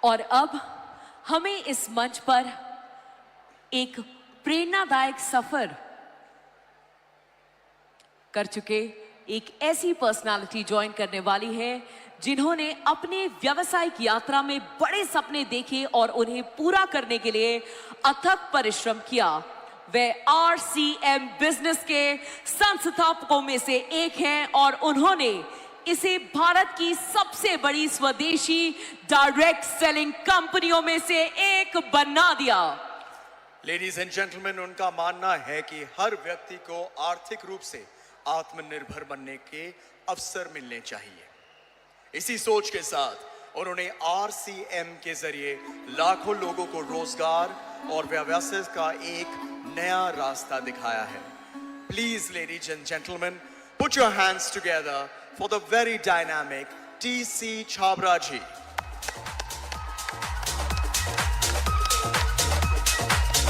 और अब हमें इस मंच पर एक प्रेरणादायक सफर कर चुके एक ऐसी पर्सनालिटी ज्वाइन करने वाली है जिन्होंने अपने व्यावसायिक यात्रा में बड़े सपने देखे और उन्हें पूरा करने के लिए अथक परिश्रम किया। वे RCM बिजनेस के संस्थापकों में से एक हैं और उन्होंने इसे भारत की सबसे बड़ी स्वदेशी डायरेक्ट सेलिंग कंपनियों में से एक बना दिया। लेडीज एंड जेंटलमैन, उनका मानना है कि हर व्यक्ति को आर्थिक रूप से आत्मनिर्भर बनने के अवसर मिलने चाहिए। इसी सोच के साथ उन्होंने RCM के जरिए लाखों लोगों को रोजगार और व्यवसाय का एक नया रास्ता दिखाया है। Please ladies and gentleman, put your hands together for the very dynamic TC Chhabra ji.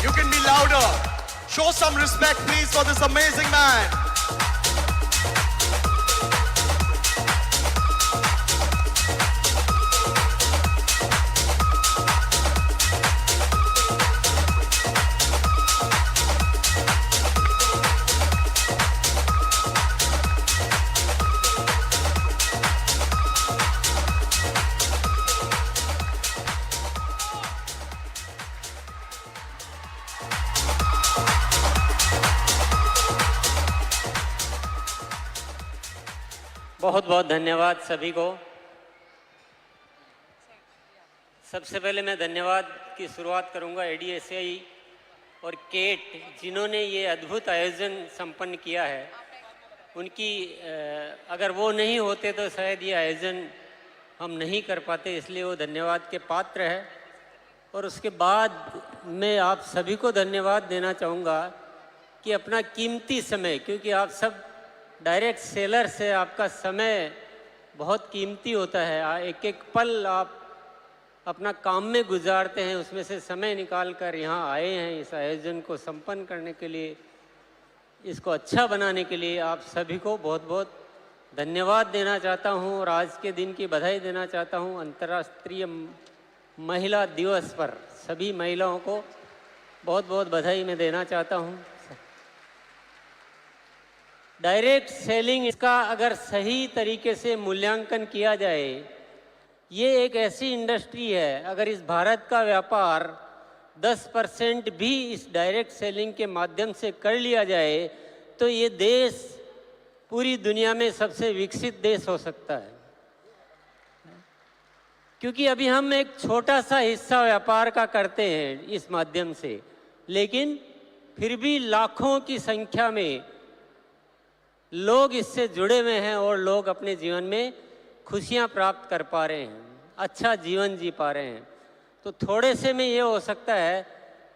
You can be louder. Show some respect, please, for this amazing man. बहुत बहुत धन्यवाद सभी को। सबसे पहले मैं धन्यवाद की शुरुआत करूंगा ADSI और केट, जिन्होंने ये अद्भुत आयोजन संपन्न किया है। उनकी अगर वो नहीं होते तो शायद ये आयोजन हम नहीं कर पाते, इसलिए वो धन्यवाद के पात्र है। और उसके बाद मैं आप सभी को धन्यवाद देना चाहूँगा कि अपना कीमती समय, क्योंकि आप सब डायरेक्ट सेलर से आपका समय बहुत कीमती होता है, एक एक पल आप अपना काम में गुजारते हैं, उसमें से समय निकाल कर यहाँ आए हैं इस आयोजन को संपन्न करने के लिए, इसको अच्छा बनाने के लिए। आप सभी को बहुत बहुत धन्यवाद देना चाहता हूँ और आज के दिन की बधाई देना चाहता हूँ। अंतर्राष्ट्रीय महिला दिवस पर सभी महिलाओं को बहुत बहुत बधाई मैं देना चाहता हूँ। डायरेक्ट सेलिंग, इसका अगर सही तरीके से मूल्यांकन किया जाए, ये एक ऐसी इंडस्ट्री है, अगर इस भारत का व्यापार 10% भी इस डायरेक्ट सेलिंग के माध्यम से कर लिया जाए तो ये देश पूरी दुनिया में सबसे विकसित देश हो सकता है। क्योंकि अभी हम एक छोटा सा हिस्सा व्यापार का करते हैं इस माध्यम से, लेकिन फिर भी लाखों की संख्या में लोग इससे जुड़े हुए हैं और लोग अपने जीवन में खुशियां प्राप्त कर पा रहे हैं, अच्छा जीवन जी पा रहे हैं। तो थोड़े से में ये हो सकता है,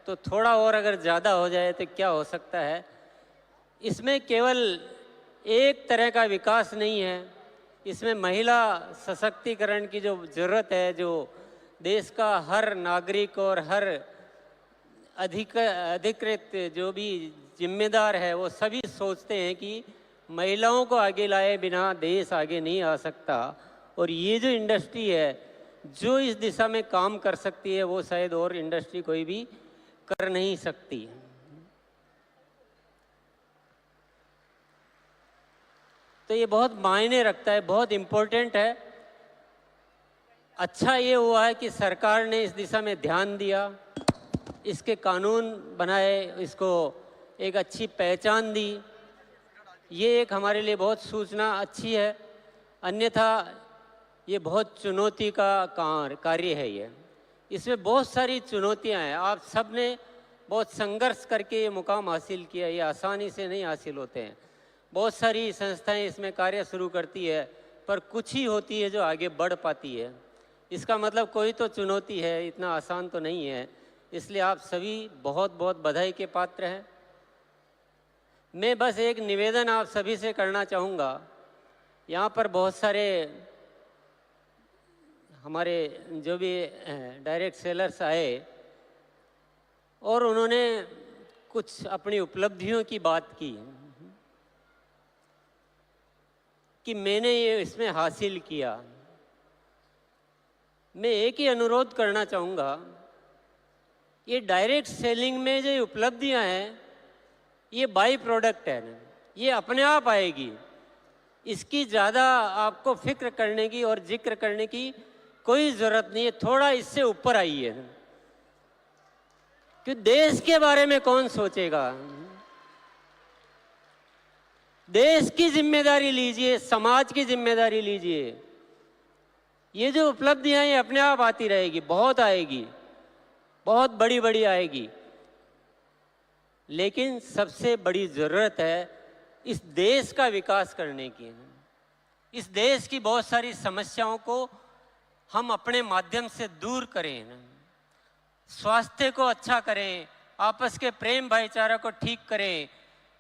तो थोड़ा और अगर ज़्यादा हो जाए तो क्या हो सकता है। इसमें केवल एक तरह का विकास नहीं है, इसमें महिला सशक्तिकरण की जो ज़रूरत है, जो देश का हर नागरिक और हर अधिकृत जो भी जिम्मेदार है वो सभी सोचते हैं कि महिलाओं को आगे लाए बिना देश आगे नहीं आ सकता। और ये जो इंडस्ट्री है जो इस दिशा में काम कर सकती है वो शायद और इंडस्ट्री कोई भी कर नहीं सकती। तो ये बहुत मायने रखता है, बहुत इम्पोर्टेंट है। अच्छा ये हुआ है कि सरकार ने इस दिशा में ध्यान दिया, इसके कानून बनाए, इसको एक अच्छी पहचान दी। ये एक हमारे लिए बहुत सूचना अच्छी है, अन्यथा ये बहुत चुनौती का कार्य है। ये इसमें बहुत सारी चुनौतियां हैं। आप सब ने बहुत संघर्ष करके ये मुकाम हासिल किया, ये आसानी से नहीं हासिल होते हैं। बहुत सारी संस्थाएं इसमें कार्य शुरू करती है, पर कुछ ही होती है जो आगे बढ़ पाती है। इसका मतलब कोई तो चुनौती है, इतना आसान तो नहीं है। इसलिए आप सभी बहुत बहुत बधाई के पात्र हैं। मैं बस एक निवेदन आप सभी से करना चाहूँगा। यहाँ पर बहुत सारे हमारे जो भी डायरेक्ट सेलर्स आए और उन्होंने कुछ अपनी उपलब्धियों की बात की कि मैंने ये इसमें हासिल किया। मैं एक ही अनुरोध करना चाहूँगा, ये डायरेक्ट सेलिंग में जो उपलब्धियां हैं ये बाई प्रोडक्ट है ना, ये अपने आप आएगी। इसकी ज़्यादा आपको फिक्र करने की और जिक्र करने की कोई ज़रूरत नहीं है। थोड़ा इससे ऊपर आइए ना, कि देश के बारे में कौन सोचेगा। देश की जिम्मेदारी लीजिए, समाज की जिम्मेदारी लीजिए। ये जो उपलब्धियां ये अपने आप आती रहेगी, बहुत आएगी, बहुत बड़ी बड़ी आएगी। लेकिन सबसे बड़ी जरूरत है इस देश का विकास करने की। इस देश की बहुत सारी समस्याओं को हम अपने माध्यम से दूर करें, स्वास्थ्य को अच्छा करें, आपस के प्रेम भाईचारा को ठीक करें।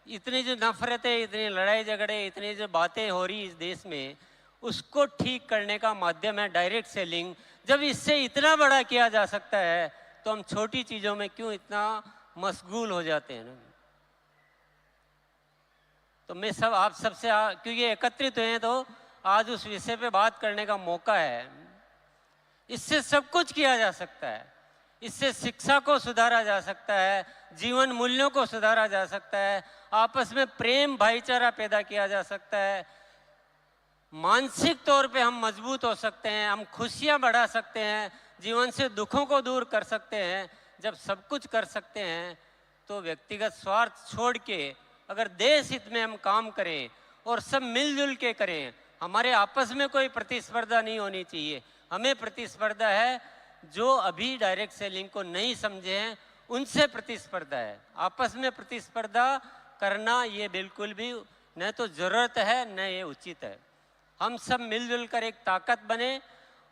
इतनी जो नफरतें, इतनी लड़ाई झगड़े, इतनी जो बातें हो रही इस देश में, उसको ठीक करने का माध्यम है डायरेक्ट सेलिंग। जब इससे इतना बड़ा किया जा सकता है तो हम छोटी चीज़ों में क्यों इतना मशगूल हो जाते हैं ना। तो मैं सब आप सबसे क्योंकि एकत्रित हुए हैं तो आज उस विषय पे बात करने का मौका है। इससे सब कुछ किया जा सकता है। इससे शिक्षा को सुधारा जा सकता है, जीवन मूल्यों को सुधारा जा सकता है, आपस में प्रेम भाईचारा पैदा किया जा सकता है, मानसिक तौर पे हम मजबूत हो सकते हैं, हम खुशियां बढ़ा सकते हैं, जीवन से दुखों को दूर कर सकते हैं। जब सब कुछ कर सकते हैं तो व्यक्तिगत स्वार्थ छोड़ के अगर देश हित में हम काम करें और सब मिलजुल के करें, हमारे आपस में कोई प्रतिस्पर्धा नहीं होनी चाहिए। हमें प्रतिस्पर्धा है जो अभी डायरेक्ट सेलिंग को नहीं समझे हैं, उनसे प्रतिस्पर्धा है। आपस में प्रतिस्पर्धा करना ये बिल्कुल भी न तो ज़रूरत है न ये उचित है। हम सब मिलजुल कर एक ताकत बने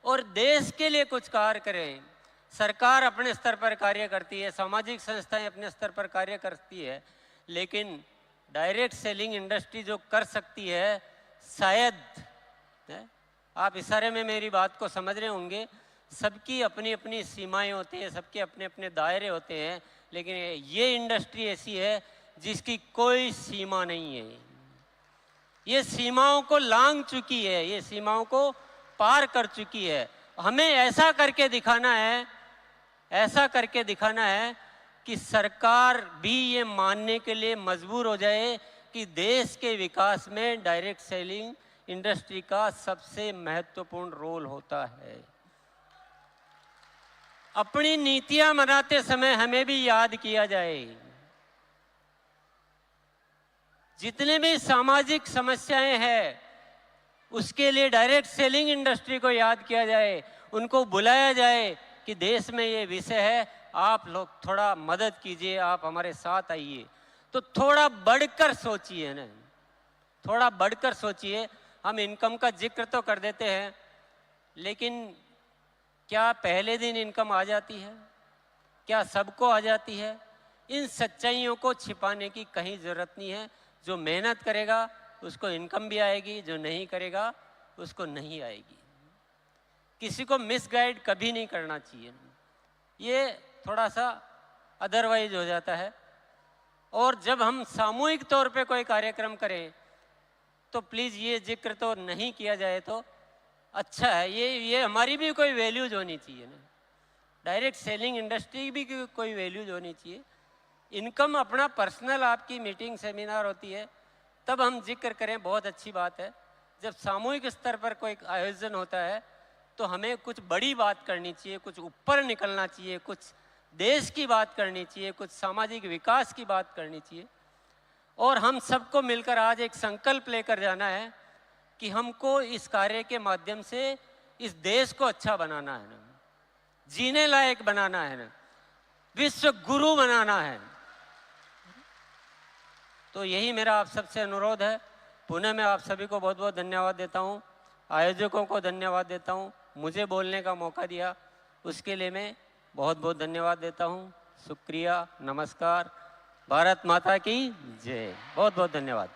और देश के लिए कुछ कार्य करें। सरकार अपने स्तर पर कार्य करती है, सामाजिक संस्थाएं अपने स्तर पर कार्य करती है, लेकिन डायरेक्ट सेलिंग इंडस्ट्री जो कर सकती है, शायद आप इशारे में मेरी बात को समझ रहे होंगे, सबकी अपनी अपनी सीमाएं होती हैं, सबके अपने अपने दायरे होते हैं, लेकिन ये इंडस्ट्री ऐसी है जिसकी कोई सीमा नहीं है। ये सीमाओं को लांघ चुकी है, ये सीमाओं को पार कर चुकी है। हमें ऐसा करके दिखाना है, ऐसा करके दिखाना है कि सरकार भी ये मानने के लिए मजबूर हो जाए कि देश के विकास में डायरेक्ट सेलिंग इंडस्ट्री का सबसे महत्वपूर्ण रोल होता है। अपनी नीतियां बनाते समय हमें भी याद किया जाए, जितने भी सामाजिक समस्याएं हैं उसके लिए डायरेक्ट सेलिंग इंडस्ट्री को याद किया जाए, उनको बुलाया जाए कि देश में ये विषय है, आप लोग थोड़ा मदद कीजिए, आप हमारे साथ आइए। तो थोड़ा बढ़कर सोचिए ना, थोड़ा बढ़कर सोचिए। हम इनकम का जिक्र तो कर देते हैं, लेकिन क्या पहले दिन इनकम आ जाती है? क्या सबको आ जाती है? इन सच्चाइयों को छिपाने की कहीं ज़रूरत नहीं है। जो मेहनत करेगा उसको इनकम भी आएगी, जो नहीं करेगा उसको नहीं आएगी। किसी को मिसगाइड कभी नहीं करना चाहिए, ये थोड़ा सा अदरवाइज हो जाता है। और जब हम सामूहिक तौर पे कोई कार्यक्रम करें तो प्लीज़ ये जिक्र तो नहीं किया जाए तो अच्छा है। ये हमारी भी कोई वैल्यूज होनी चाहिए ना, डायरेक्ट सेलिंग इंडस्ट्री भी कोई वैल्यूज होनी चाहिए। इनकम अपना पर्सनल आपकी मीटिंग सेमिनार होती है तब हम जिक्र करें, बहुत अच्छी बात है। जब सामूहिक स्तर पर कोई आयोजन होता है तो हमें कुछ बड़ी बात करनी चाहिए, कुछ ऊपर निकलना चाहिए, कुछ देश की बात करनी चाहिए, कुछ सामाजिक विकास की बात करनी चाहिए। और हम सबको मिलकर आज एक संकल्प लेकर जाना है कि हमको इस कार्य के माध्यम से इस देश को अच्छा बनाना है ना, जीने लायक बनाना है ना, विश्व गुरु बनाना है। तो यही मेरा आप सबसे अनुरोध है। पुनः मैं आप सभी को बहुत बहुत धन्यवाद देता हूँ, आयोजकों को धन्यवाद देता हूँ, मुझे बोलने का मौका दिया उसके लिए मैं बहुत बहुत धन्यवाद देता हूँ। शुक्रिया, नमस्कार, भारत माता की जय। बहुत बहुत धन्यवाद।